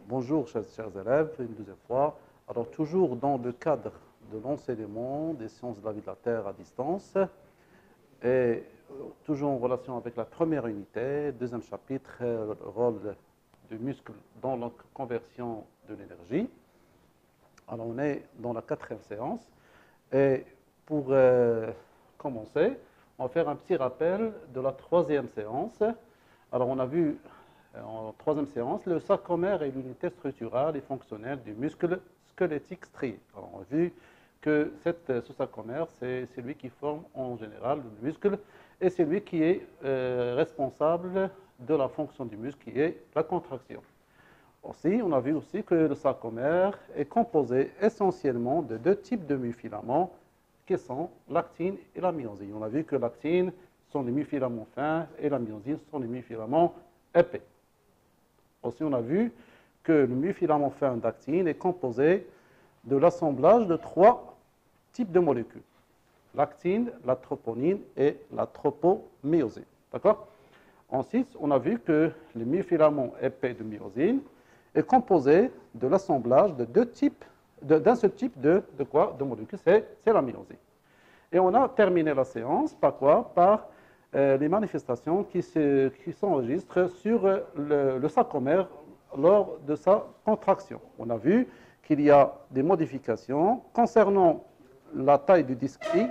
Bonjour, chers élèves, une deuxième fois. Alors, toujours dans le cadre de l'enseignement des sciences de la vie de la Terre à distance, et toujours en relation avec la première unité, deuxième chapitre, le rôle du muscle dans la conversion de l'énergie. Alors, on est dans la quatrième séance. Et pour commencer, on va faire un petit rappel de la troisième séance. Alors, on a vu en troisième séance le sarcomère est l'unité structurale et fonctionnelle du muscle squelettique strié. Alors, on a vu que ce sarcomère, c'est celui qui forme en général le muscle et c'est lui qui est responsable de la fonction du muscle qui est la contraction. Aussi, on a vu aussi que le sarcomère est composé essentiellement de deux types de myofilaments qui sont l'actine et la myosine. On a vu que l'actine sont les myofilaments fins et la myosine sont les myofilaments épais. Aussi, on a vu que le myofilament fin d'actine est composé de l'assemblage de trois types de molécules. L'actine, la troponine et la tropomyosine. D'accord? Ensuite, on a vu que le myofilament épais de myosine est composé de l'assemblage de deux types, d'un seul type de molécules, c'est la myosine. Et on a terminé la séance par quoi? Par les manifestations qui s'enregistrent sur le sarcomère lors de sa contraction. On a vu qu'il y a des modifications concernant la taille du disque I,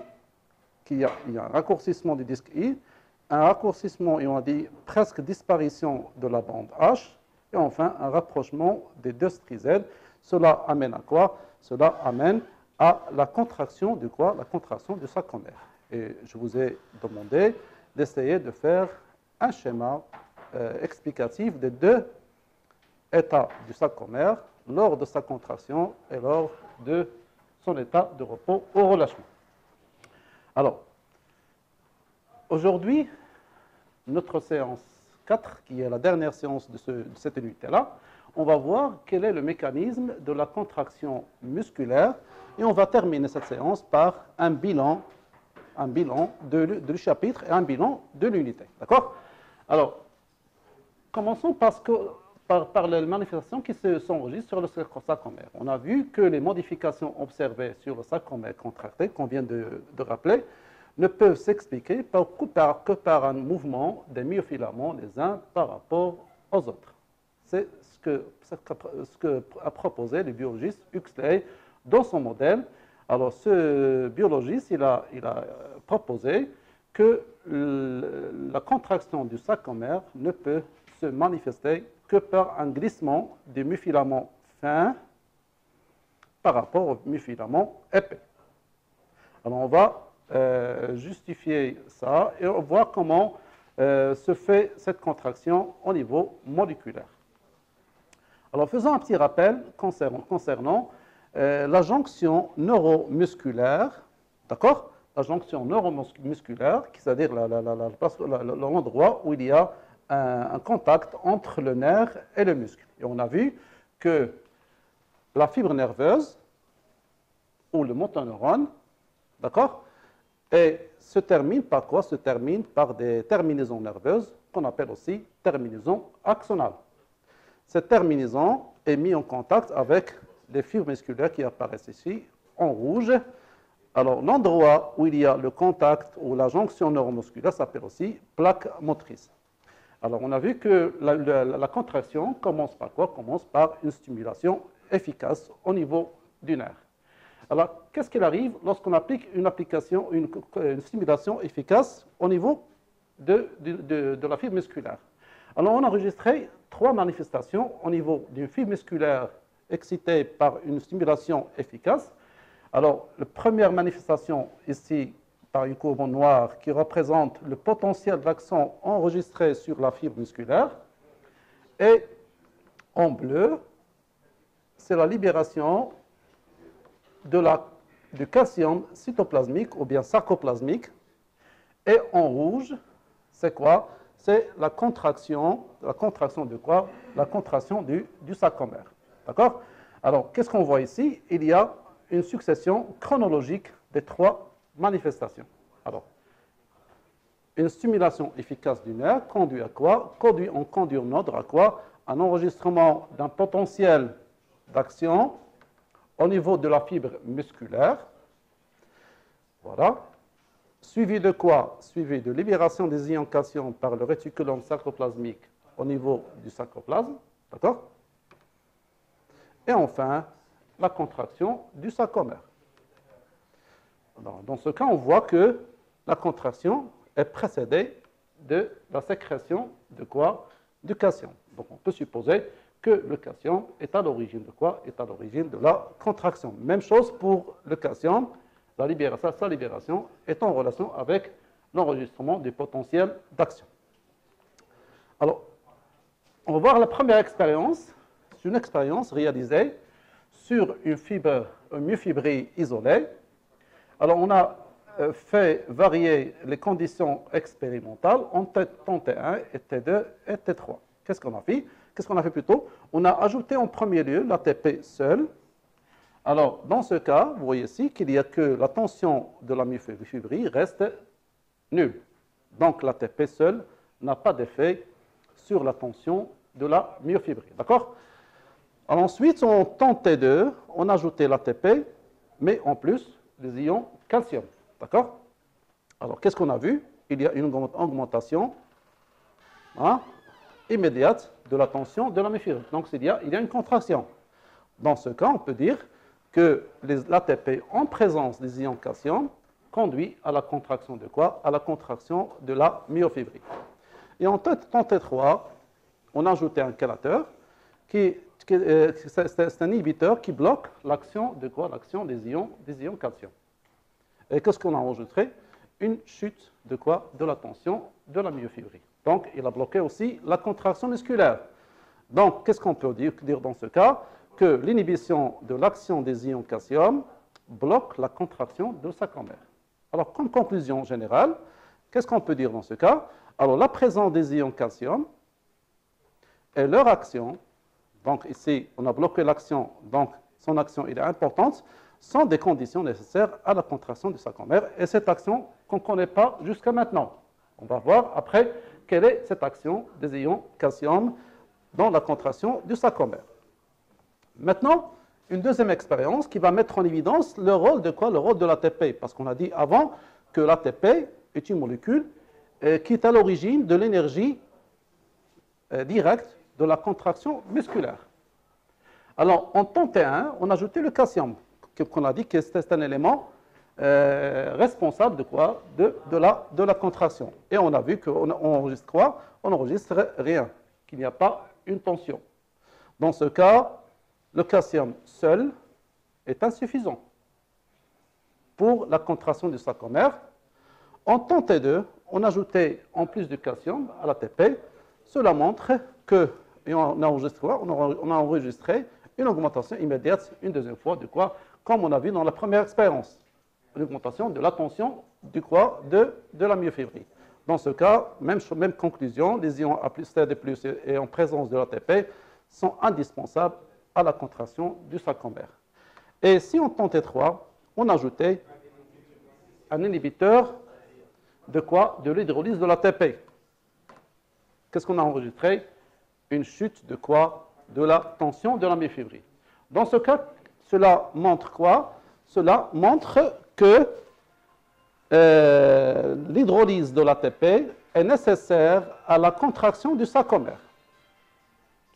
il y a un raccourcissement du disque I, un raccourcissement, et on a dit presque disparition de la bande H, et enfin un rapprochement des deux stries Z. Cela amène à quoi? Cela amène à la contraction de quoi? La contraction du sarcomère. Et je vous ai demandé d'essayer de faire un schéma explicatif des deux états du sarcomère lors de sa contraction et lors de son état de repos au relâchement. Alors, aujourd'hui, notre séance 4, qui est la dernière séance de cette unité-là, on va voir quel est le mécanisme de la contraction musculaire et on va terminer cette séance par un bilan du chapitre et un bilan de l'unité. D'accord? Alors, commençons par les manifestations qui s'enregistrent sur le sarcomère. On a vu que les modifications observées sur le sarcomère contracté, qu'on vient de rappeler, ne peuvent s'expliquer que par un mouvement des myofilaments les uns par rapport aux autres. C'est ce que a proposé le biologiste Huxley dans son modèle. Alors, ce biologiste, il a proposé que la contraction du sarcomère ne peut se manifester que par un glissement des myofilaments fins par rapport aux myofilaments épais. Alors, on va justifier ça et on voit comment se fait cette contraction au niveau moléculaire. Alors, faisons un petit rappel concernant la jonction neuromusculaire, d'accord? La jonction neuromusculaire, c'est-à-dire l'endroit où il y a un contact entre le nerf et le muscle. Et on a vu que la fibre nerveuse, ou le motoneurone, d'accord? Et se termine par quoi? Se termine par des terminaisons nerveuses qu'on appelle aussi terminaisons axonales. Cette terminaison est mise en contact avec les fibres musculaires qui apparaissent ici en rouge. Alors, l'endroit où il y a le contact ou la jonction neuromusculaire s'appelle aussi plaque motrice. Alors, on a vu que la contraction commence par quoi? Commence par une stimulation efficace au niveau du nerf. Alors, qu'est-ce qu'il arrive lorsqu'on applique une stimulation efficace au niveau de la fibre musculaire? Alors, on a enregistré trois manifestations au niveau d'une fibre musculaire excitée par une stimulation efficace. Alors, la première manifestation ici, par une courbe noire qui représente le potentiel d'action enregistré sur la fibre musculaire. Et en bleu, c'est la libération du calcium cytoplasmique ou bien sarcoplasmique. Et en rouge, c'est quoi? C'est la contraction de quoi? La contraction du sarcomère. D'accord? Alors, qu'est-ce qu'on voit ici? Il y a une succession chronologique des trois manifestations. Alors, Une stimulation efficace du nerf conduit à quoi? Conduit en ordre à quoi? Un enregistrement d'un potentiel d'action au niveau de la fibre musculaire. Voilà. Suivi de quoi? Suivi de libération des ions calcium par le réticulum sarcoplasmique au niveau du sarcoplasme. D'accord? Et enfin, la contraction du sarcomère. Dans ce cas, on voit que la contraction est précédée de la sécrétion de quoi? Du calcium. Donc on peut supposer que le calcium est à l'origine de quoi? Est à l'origine de la contraction. Même chose pour le calcium, sa libération est en relation avec l'enregistrement du potentiel d'action. Alors, on va voir la première expérience. C'est une expérience réalisée sur une myofibrie isolée. Alors, on a fait varier les conditions expérimentales en T1 et T2 et T3. Qu'est-ce qu'on a fait? Qu'est-ce qu'on a fait plutôt? On a ajouté en premier lieu l'ATP seul. Alors, dans ce cas, vous voyez ici qu'il n'y a que la tension de la myofibrie reste nulle. Donc, l'ATP seul n'a pas d'effet sur la tension de la myofibrie. D'accord? Alors, ensuite, en temps T2, on a ajouté l'ATP, mais en plus, les ions calcium. D'accord? Alors, qu'est-ce qu'on a vu? Il y a une augmentation immédiate de la tension de la myofibrie. Donc, il y a une contraction. Dans ce cas, on peut dire que l'ATP en présence des ions calcium conduit à la contraction de quoi? À la contraction de la myofibrie. Et en temps T3, on a ajouté un chélateur c'est un inhibiteur qui bloque l'action de quoi? L'action des ions calcium. Et qu'est-ce qu'on a enregistré? Une chute de quoi? De la tension de la myofibrie. Donc, il a bloqué aussi la contraction musculaire. Donc, qu'est-ce qu'on peut dire dans ce cas? Que l'inhibition de l'action des ions calcium bloque la contraction de sarcomère. Alors, comme conclusion générale, qu'est-ce qu'on peut dire dans ce cas? Alors, la présence des ions calcium et leur action, donc ici, on a bloqué l'action, donc son action est importante, sont des conditions nécessaires à la contraction du sarcomère. Et cette action qu'on ne connaît pas jusqu'à maintenant. On va voir après quelle est cette action des ions calcium dans la contraction du sarcomère. Maintenant, une deuxième expérience qui va mettre en évidence le rôle de quoi? Le rôle de l'ATP. Parce qu'on a dit avant que l'ATP est une molécule qui est à l'origine de l'énergie directe de la contraction musculaire. Alors, en temps T1, on a ajouté le calcium, qu'on a dit que c'est un élément responsable de quoi? De la contraction. Et on a vu qu'on enregistre quoi? On n'enregistre rien, qu'il n'y a pas une tension. Dans ce cas, le calcium seul est insuffisant pour la contraction du sarcomère. En temps T2, on a ajouté en plus du calcium à l'ATP. Cela montre que, et on a enregistré une augmentation immédiate, une deuxième fois, de quoi? Comme on a vu dans la première expérience, une augmentation de la tension du quoi? De la myofibrie. Dans ce cas, même conclusion, les ions A+, T2+, et en présence de l'ATP sont indispensables à la contraction du sarcomère. Et si en temps T3, on ajoutait un inhibiteur de quoi? De l'hydrolyse de l'ATP. Qu'est-ce qu'on a enregistré? Une chute de quoi? De la tension de la myofibrie. Dans ce cas, cela montre quoi? Cela montre que l'hydrolyse de l'ATP est nécessaire à la contraction du sarcomère.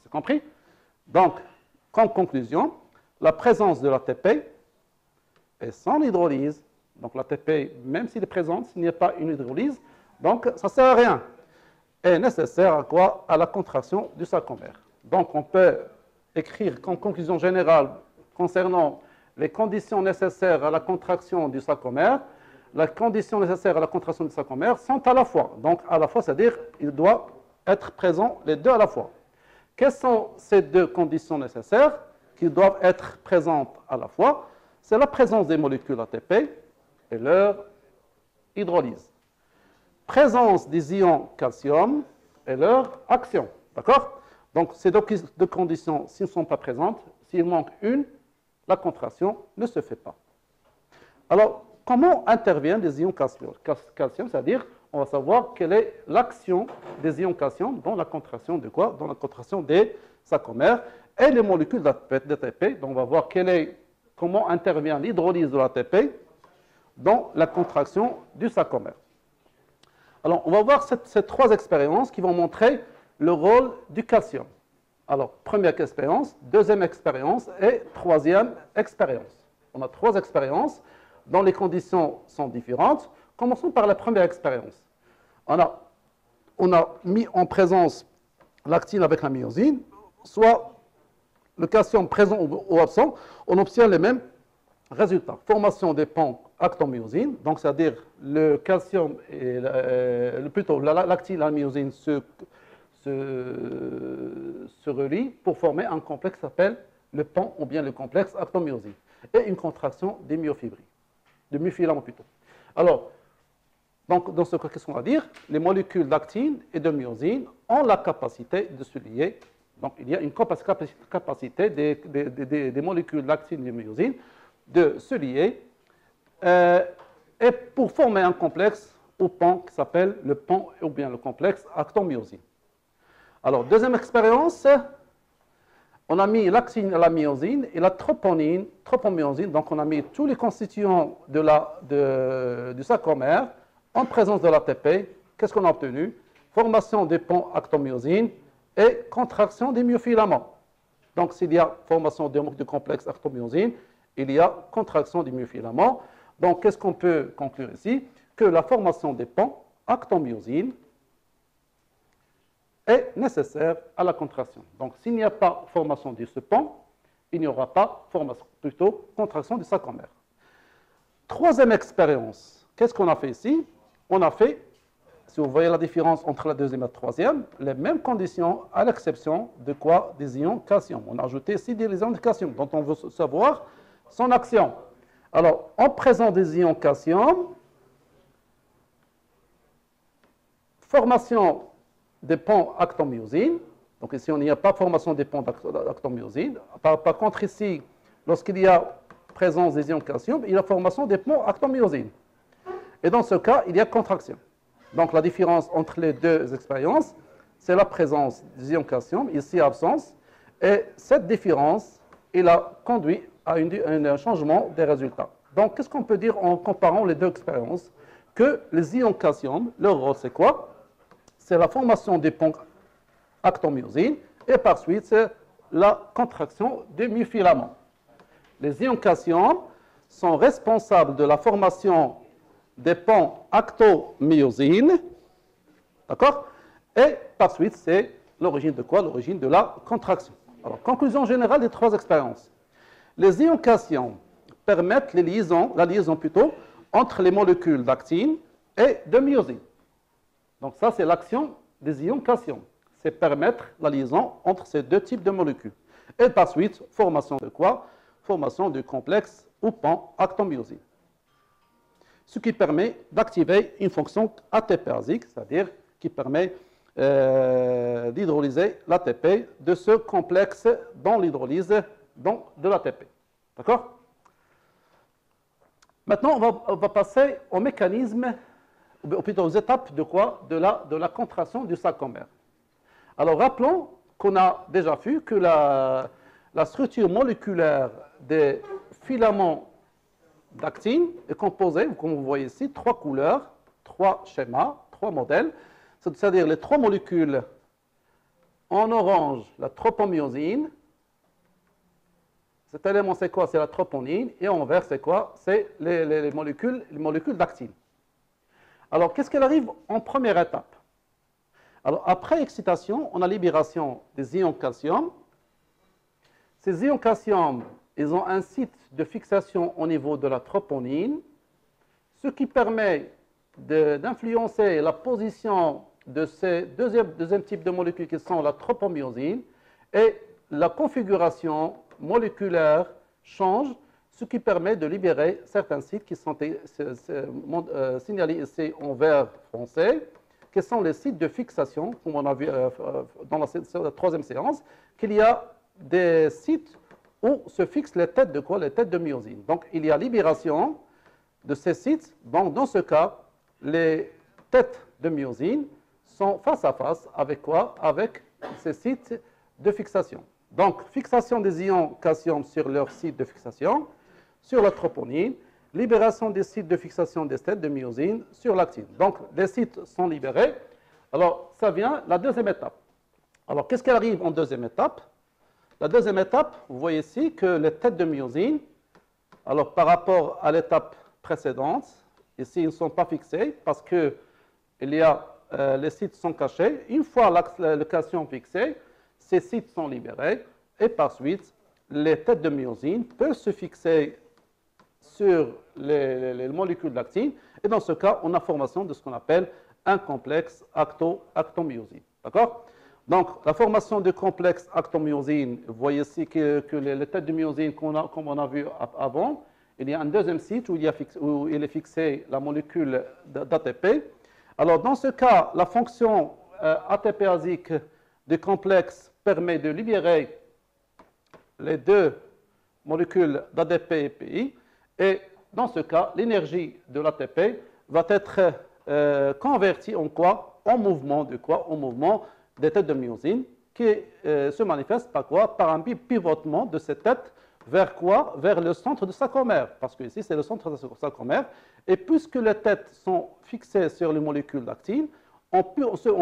C'est compris? Donc, comme conclusion, la présence de l'ATP est sans l'hydrolyse. Donc l'ATP, même s'il est présent, s'il n'y a pas une hydrolyse, donc ça ne sert à rien. Est nécessaire à quoi? À la contraction du sarcomère. Donc on peut écrire comme conclusion générale concernant les conditions nécessaires à la contraction du sarcomère. Les conditions nécessaires à la contraction du sarcomère sont à la fois. Donc à la fois, c'est-à-dire il doit être présent les deux à la fois. Quelles sont ces deux conditions nécessaires qui doivent être présentes à la fois? C'est la présence des molécules ATP et leur hydrolyse. Présence des ions calcium et leur action. D'accord? Donc, ces deux conditions, s'ils ne sont pas présentes, s'il manque une, la contraction ne se fait pas. Alors, comment interviennent les ions calcium? C'est-à-dire, on va savoir quelle est l'action des ions calcium dans la contraction de quoi? Dans la contraction des sarcomères et les molécules d'ATP. Donc, on va voir comment intervient l'hydrolyse de l'ATP dans la contraction du sarcomère. Alors, on va voir ces trois expériences qui vont montrer le rôle du calcium. Alors, première expérience, deuxième expérience et troisième expérience. On a trois expériences dont les conditions sont différentes. Commençons par la première expérience. On a mis en présence l'actine avec la myosine, soit le calcium présent ou absent, on obtient les mêmes résultats. Formation des ponts actin-myosine, donc c'est-à-dire le calcium et plutôt l'actine et la myosine se relient pour former un complexe qui s'appelle le pont ou bien le complexe actin-myosine et une contraction des myofibrilles, de myofilaments plutôt. Alors, donc, dans ce cas, qu'est-ce qu'on va dire? Les molécules d'actine et de myosine ont la capacité de se lier. Donc, il y a une capacité des molécules d'actine et de myosine de se lier et pour former un complexe ou pont qui s'appelle le pont ou bien le complexe actin-myosine. Alors, deuxième expérience, on a mis l'actine à la myosine et la tropomyosine. Donc, on a mis tous les constituants du sarcomère en présence de l'ATP. Qu'est-ce qu'on a obtenu? Formation des ponts actin-myosine et contraction des myofilaments. Donc, s'il y a formation du complexe actin-myosine, il y a contraction des myofilaments. Donc, qu'est-ce qu'on peut conclure ici? Que la formation des ponts actin-myosine est nécessaire à la contraction. Donc, s'il n'y a pas formation de ce pont, il n'y aura pas contraction du sarcomère. Troisième expérience, qu'est-ce qu'on a fait ici? On a fait, si vous voyez la différence entre la deuxième et la troisième, les mêmes conditions à l'exception de quoi? Des ions calcium. On a ajouté ici des ions de calcium dont on veut savoir son action. Alors, en présence des ions calcium, formation des ponts actin-myosine. Donc ici, il n'y a pas formation des ponts actin-myosine. Par contre, ici, lorsqu'il y a présence des ions calcium, il y a formation des ponts actin-myosine. Et dans ce cas, il y a contraction. Donc la différence entre les deux expériences, c'est la présence des ions calcium, ici absence. Et cette différence, il a conduit à un changement des résultats. Donc qu'est-ce qu'on peut dire en comparant les deux expériences? Que les ions calcium, leur rôle c'est quoi? C'est la formation des ponts actin-myosine et par suite, c'est la contraction des myofilaments. Les ions calcium sont responsables de la formation des ponts actin-myosine, d'accord? Et par suite, c'est l'origine de quoi? L'origine de la contraction. Alors, conclusion générale des trois expériences. Les ions calcium permettent la liaison entre les molécules d'actine et de myosine. Donc ça, c'est l'action des ions calcium. C'est permettre la liaison entre ces deux types de molécules. Et par suite, formation de quoi? Formation du complexe ou pont actin-myosine. Ce qui permet d'activer une fonction ATPasique, c'est-à-dire qui permet d'hydrolyser l'ATP de ce complexe dans l'hydrolyse de l'ATP. D'accord? Maintenant, on va passer au mécanisme, ou plutôt aux étapes de quoi? De la contraction du sarcomère. Alors, rappelons qu'on a déjà vu que la structure moléculaire des filaments d'actine est composée, comme vous voyez ici, trois couleurs, trois schémas, trois modèles, c'est-à-dire les trois molécules en orange, la tropomyosine. Cet élément, c'est quoi? C'est la troponine. Et en vert, c'est quoi? C'est les molécules d'actine. Alors, qu'est-ce qu'il arrive en première étape? Alors, après excitation, on a libération des ions calcium. Ces ions calcium, ils ont un site de fixation au niveau de la troponine, ce qui permet d'influencer la position de ces deuxième type de molécules qui sont la tropomyosine, et la configuration moléculaire change, ce qui permet de libérer certains sites qui sont signalés ici en vert foncé, qui sont les sites de fixation, comme on a vu dans la troisième séance, qu'il y a des sites où se fixent les têtes de quoi? Les têtes de myosine. Donc, il y a libération de ces sites. Donc, dans ce cas, les têtes de myosine sont face à face avec quoi? Avec ces sites de fixation. Donc, fixation des ions calcium sur leur site de fixation, sur la troponine, libération des sites de fixation des têtes de myosine sur l'actine. Donc, les sites sont libérés. Alors, ça vient la deuxième étape. Alors, qu'est-ce qui arrive en deuxième étape? La deuxième étape, vous voyez ici que les têtes de myosine, alors par rapport à l'étape précédente, ici, ils ne sont pas fixés parce que les sites sont cachés. Une fois le calcium fixé, ces sites sont libérés et par suite, les têtes de myosine peuvent se fixer sur les molécules d'actine et dans ce cas, on a formation de ce qu'on appelle un complexe actomyosine. D'accord? Donc, la formation de complexe actomyosine, vous voyez ici que les têtes de myosine, comme on a vu avant, il y a un deuxième site où il est fixé la molécule d'ATP. Alors, dans ce cas, la fonction ATP-asique du complexe permet de libérer les deux molécules d'ADP et PI. Et dans ce cas, l'énergie de l'ATP va être convertie en quoi? En mouvement de quoi? En mouvement des têtes de myosine qui se manifeste par quoi? Par un pivotement de ces têtes vers quoi? Vers le centre de sarcomère, parce que ici c'est le centre de sarcomère. Et puisque les têtes sont fixées sur les molécules d'actine, en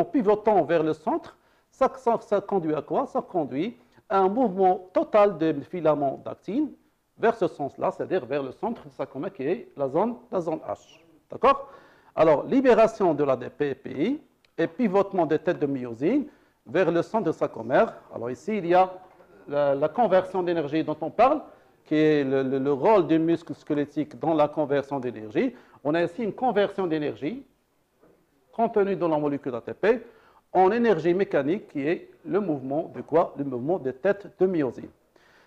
pivotant vers le centre, ça conduit à quoi? Ça conduit à un mouvement total des filaments d'actine vers ce sens-là, c'est-à-dire vers le centre de sarcomère qui est la zone H. D'accord? Alors, libération de l'ADP et PI et pivotement des têtes de myosine vers le centre de sarcomère. Alors ici, il y a la conversion d'énergie dont on parle, qui est le rôle des muscles squelettiques dans la conversion d'énergie. On a ici une conversion d'énergie contenue dans la molécule ATP en énergie mécanique qui est le mouvement de quoi? Le mouvement des têtes de myosine.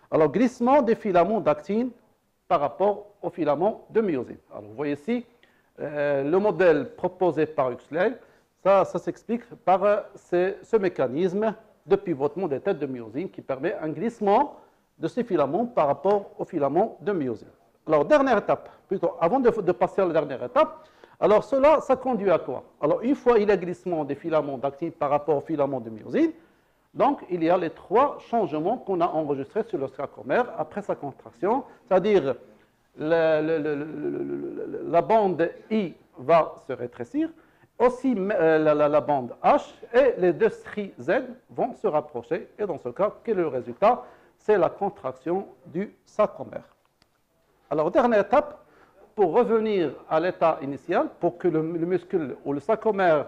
Alors, glissement des filaments d'actine par rapport aux filaments de myosine. Alors, vous voyez ici le modèle proposé par Huxley. Ça s'explique par ce mécanisme de pivotement des têtes de myosine qui permet un glissement de ces filaments par rapport aux filaments de myosine. Alors, dernière étape, plutôt, avant de passer à la dernière étape, alors cela, ça conduit à quoi? Alors, une fois il y a glissement des filaments d'actine par rapport aux filaments de myosine, donc il y a les trois changements qu'on a enregistrés sur le sarcomère après sa contraction, c'est-à-dire la bande I va se rétrécir, aussi la bande H et les deux stries Z vont se rapprocher. Et dans ce cas, quel est le résultat? C'est la contraction du sarcomère. Alors, dernière étape, pour revenir à l'état initial, pour que le muscle ou le sarcomère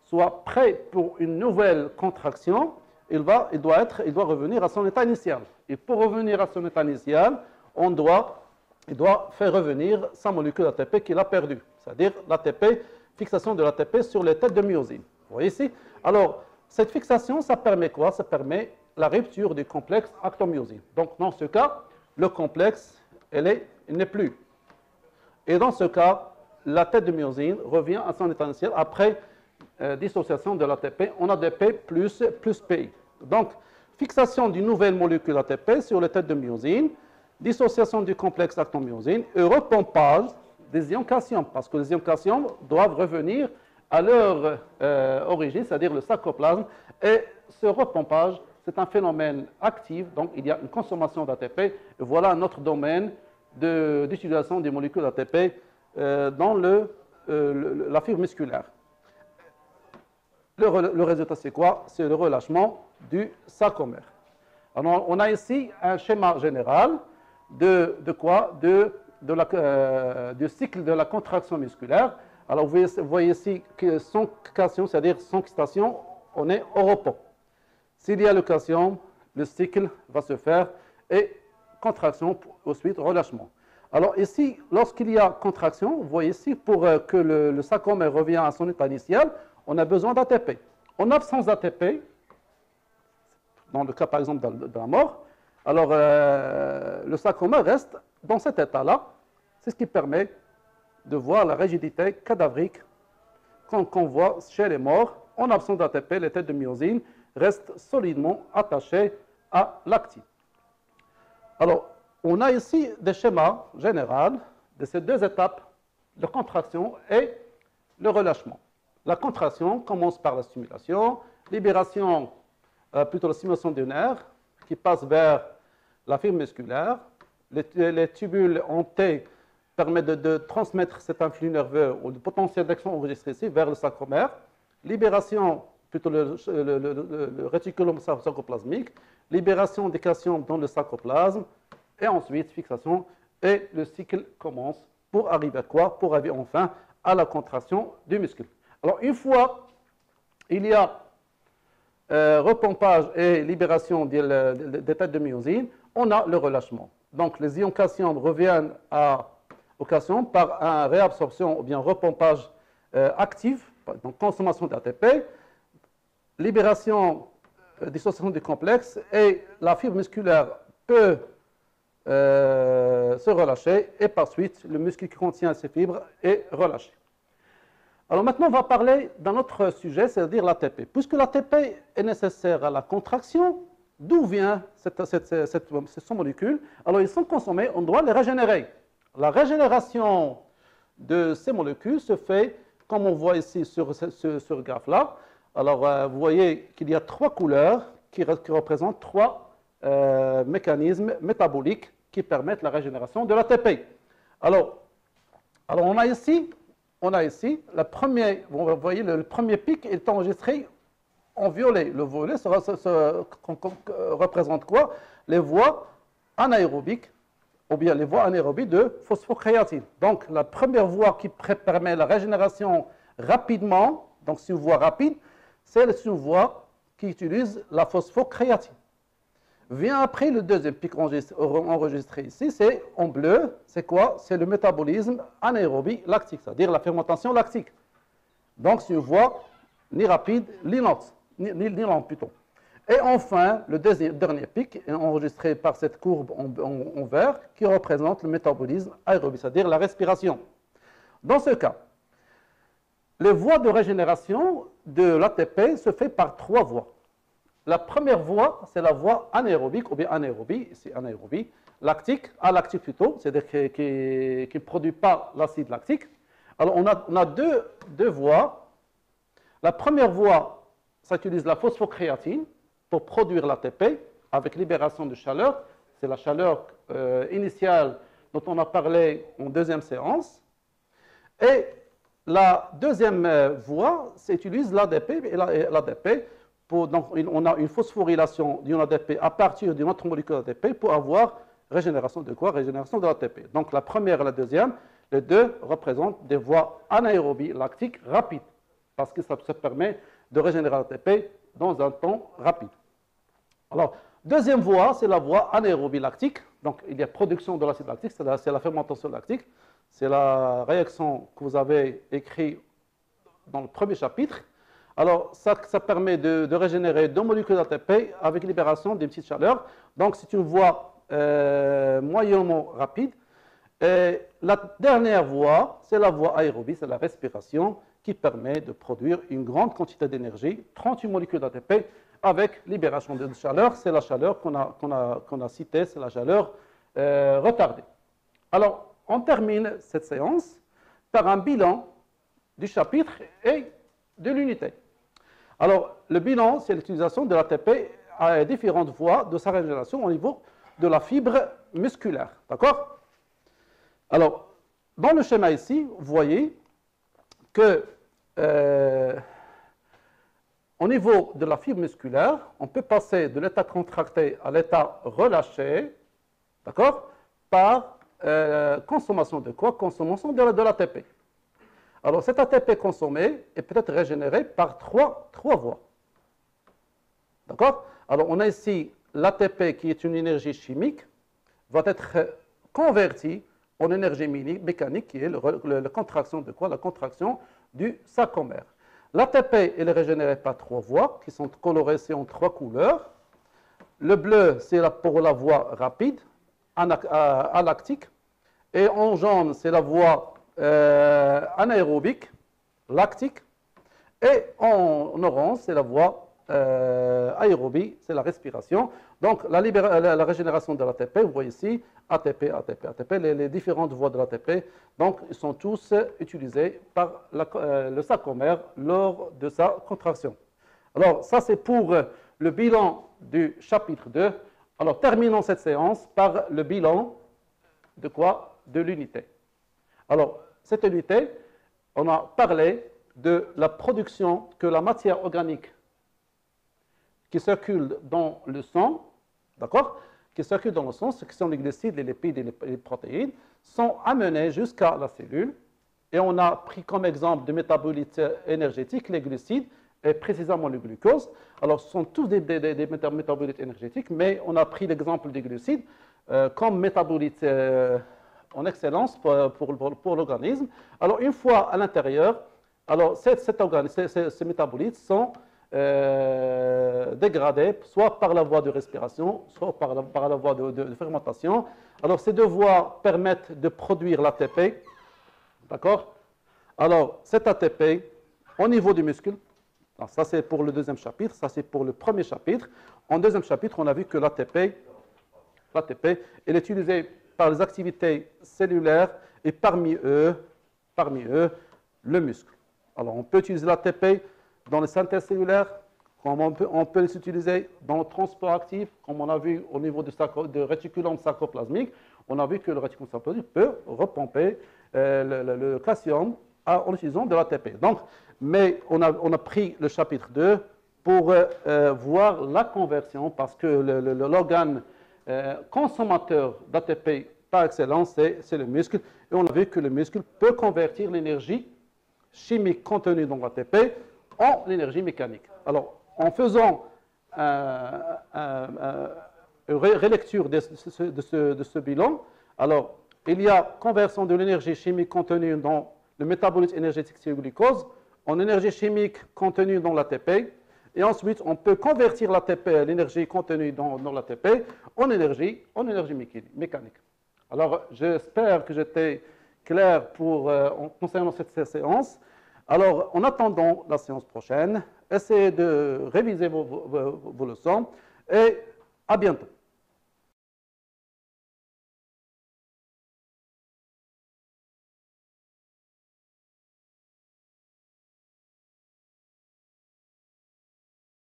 soit prêt pour une nouvelle contraction, il doit revenir à son état initial. Et pour revenir à son état initial, il doit faire revenir sa molécule ATP qu'il a perdue, c'est-à-dire l'ATP, fixation de l'ATP sur les têtes de myosine. Vous voyez ici? Alors, cette fixation, ça permet quoi? Ça permet la rupture du complexe actomyosine. Donc, dans ce cas, le complexe, il n'est plus. Et dans ce cas, la tête de myosine revient à son état initial après dissociation de l'ATP en ADP plus PI. Donc, fixation d'une nouvelle molécule ATP sur les têtes de myosine, dissociation du complexe actomyosine et repompage des ions calcium, parce que les ions calcium doivent revenir à leur origine, c'est-à-dire le sarcoplasme, et ce repompage, c'est un phénomène actif, donc il y a une consommation d'ATP, et voilà un autre domaine d'utilisation des molécules ATP dans la fibre musculaire. Le résultat, c'est quoi? C'est le relâchement du sarcomère. Alors, on a ici un schéma général du cycle de la contraction musculaire. Alors, vous voyez ici que sans cation, c'est-à-dire sans excitation, on est au repos. S'il y a le calcium, le cycle va se faire et contraction, ensuite relâchement. Alors ici, lorsqu'il y a contraction, vous voyez ici, pour que le sarcomère revienne à son état initial, on a besoin d'ATP. En absence d'ATP, dans le cas par exemple de la mort, alors le sarcomère reste dans cet état-là. C'est ce qui permet de voir la rigidité cadavrique qu'on voit chez les morts. En absence d'ATP, les têtes de myosine restent solidement attachées à l'actine. Alors, on a ici des schémas généraux de ces deux étapes, de contraction et le relâchement. La contraction commence par la stimulation, libération, plutôt la stimulation du nerf qui passe vers la fibre musculaire. Les tubules en T permettent de transmettre cet influx nerveux ou le potentiel d'action enregistré ici vers le sarcomère. Libération, plutôt le réticulum sarcoplasmique, libération des cations dans le sarcoplasme, et ensuite fixation, et le cycle commence pour arriver à quoi? Pour arriver enfin à la contraction du muscle. Alors, une fois il y a repompage et libération des têtes de myosine, on a le relâchement. Donc, les ions calcium reviennent au calcium par une réabsorption ou bien repompage actif, donc consommation d'ATP, libération, dissociation du complexe, et la fibre musculaire peut se relâcher, et par suite, le muscle qui contient ces fibres est relâché. Alors maintenant, on va parler d'un autre sujet, c'est-à-dire l'ATP. Puisque l'ATP est nécessaire à la contraction, d'où vient ces molécules? Alors, ils sont consommés, on doit les régénérer. La régénération de ces molécules se fait, comme on voit ici sur ce graphe-là. Alors, vous voyez qu'il y a trois couleurs qui représentent trois mécanismes métaboliques qui permettent la régénération de l'ATP. Alors, on a ici, le premier, vous voyez, le premier pic est enregistré en violet. Le violet représente quoi? Les voies anaérobiques, ou bien les voies anaérobiques de phosphocréatine. Donc, la première voie qui permet la régénération rapidement, donc c'est une voie rapide, c'est une voie qui utilise la phosphocréatine. Vient après le deuxième pic enregistré ici, c'est en bleu, c'est quoi? C'est le métabolisme anaérobie lactique, c'est-à-dire la fermentation lactique. Donc, c'est une voie ni rapide, ni lente, ni lente plutôt. Et enfin, le dernier pic est enregistré par cette courbe en vert qui représente le métabolisme aérobie, c'est-à-dire la respiration. Dans ce cas, les voies de régénération de l'ATP se fait par trois voies. La première voie, c'est la voie anaérobique, ou bien anaérobie, c'est anaérobie, lactique, alactique plutôt, c'est-à-dire qui ne produit pas l'acide lactique. Alors, on a deux voies. La première voie, ça utilise la phosphocréatine pour produire l'ATP avec libération de chaleur. C'est la chaleur initiale dont on a parlé en deuxième séance. Et la deuxième voie, c'est utilise l'ADP et l'ADP. Donc, on a une phosphorylation d'une ADP à partir d'une autre molécule ATP pour avoir régénération de quoi? Régénération de l'ATP. Donc, la première et la deuxième, les deux représentent des voies anaérobies lactiques rapides, parce que ça permet de régénérer l'ATP dans un temps rapide. Alors, deuxième voie, c'est la voie anaérobie lactique. Donc, il y a production de l'acide lactique, c'est la fermentation lactique. C'est la réaction que vous avez écrite dans le premier chapitre. Alors, ça permet de régénérer deux molécules d'ATP avec libération d'une petite chaleur. Donc, c'est une voie moyennement rapide. Et la dernière voie, c'est la voie aérobie, c'est la respiration qui permet de produire une grande quantité d'énergie, 38 molécules d'ATP avec libération de chaleur. C'est la chaleur qu'on a citée, c'est la chaleur retardée. Alors, on termine cette séance par un bilan du chapitre et de l'unité. Alors, le bilan, c'est l'utilisation de l'ATP à différentes voies de sa régénération au niveau de la fibre musculaire. D'accord? Alors, dans le schéma ici, vous voyez que au niveau de la fibre musculaire, on peut passer de l'état contracté à l'état relâché, d'accord? Par consommation de quoi? Consommation de l'ATP. Alors, cet ATP consommé est peut-être régénéré par trois voies. D'accord? Alors, on a ici l'ATP qui est une énergie chimique, va être converti en énergie mécanique qui est la contraction de quoi? La contraction du sarcomère. L'ATP est régénéré par trois voies qui sont colorées en trois couleurs. Le bleu, c'est pour la voie rapide, alactique. Et en jaune, c'est la voie anaérobique, lactique. Et en orange, c'est la voie aérobie, c'est la respiration. Donc, la régénération de l'ATP, vous voyez ici, ATP, ATP, ATP, les différentes voies de l'ATP, donc, ils sont tous utilisés par le sarcomère lors de sa contraction. Alors, ça, c'est pour le bilan du chapitre 2. Alors, terminons cette séance par le bilan de quoi? De l'unité. Alors, cette unité, on a parlé de la production que la matière organique qui circule dans le sang, d'accord, qui circulent dans le sang, ce qui sont les glucides, les lipides et les protéines, sont amenés jusqu'à la cellule. Et on a pris comme exemple de métabolites énergétiques les glucides, et précisément le glucose. Alors, ce sont tous des métabolites énergétiques, mais on a pris l'exemple des glucides comme métabolites en excellence pour l'organisme. Alors, une fois à l'intérieur, alors ces métabolites sont dégradés, soit par la voie de respiration, soit par la voie de fermentation. Alors, ces deux voies permettent de produire l'ATP. D'accord? Alors, cet ATP, au niveau du muscle, alors ça c'est pour le deuxième chapitre, ça c'est pour le premier chapitre. En deuxième chapitre, on a vu que l'ATP, est utilisé par les activités cellulaires et parmi eux, le muscle. Alors, on peut utiliser l'ATP dans les synthèses cellulaires, comme on peut les utiliser dans le transport actif, comme on a vu au niveau de réticulum sarcoplasmique. On a vu que le réticulum sarcoplasmique peut repomper le calcium en utilisant de l'ATP. Donc, mais on a pris le chapitre 2 pour voir la conversion, parce que l'organe consommateur d'ATP par excellence, c'est le muscle. Et on a vu que le muscle peut convertir l'énergie chimique contenue dans l'ATP en énergie mécanique. Alors, en faisant une relecture de ce bilan, alors, il y a conversion de l'énergie chimique contenue dans le métabolisme énergétique, c'est le glucose, en énergie chimique contenue dans l'ATP, et ensuite, on peut convertir l'ATP, l'énergie contenue dans l'ATP, en énergie mécanique. Alors, j'espère que j'étais clair concernant cette séance. Alors, en attendant la séance prochaine, essayez de réviser vos leçons et à bientôt.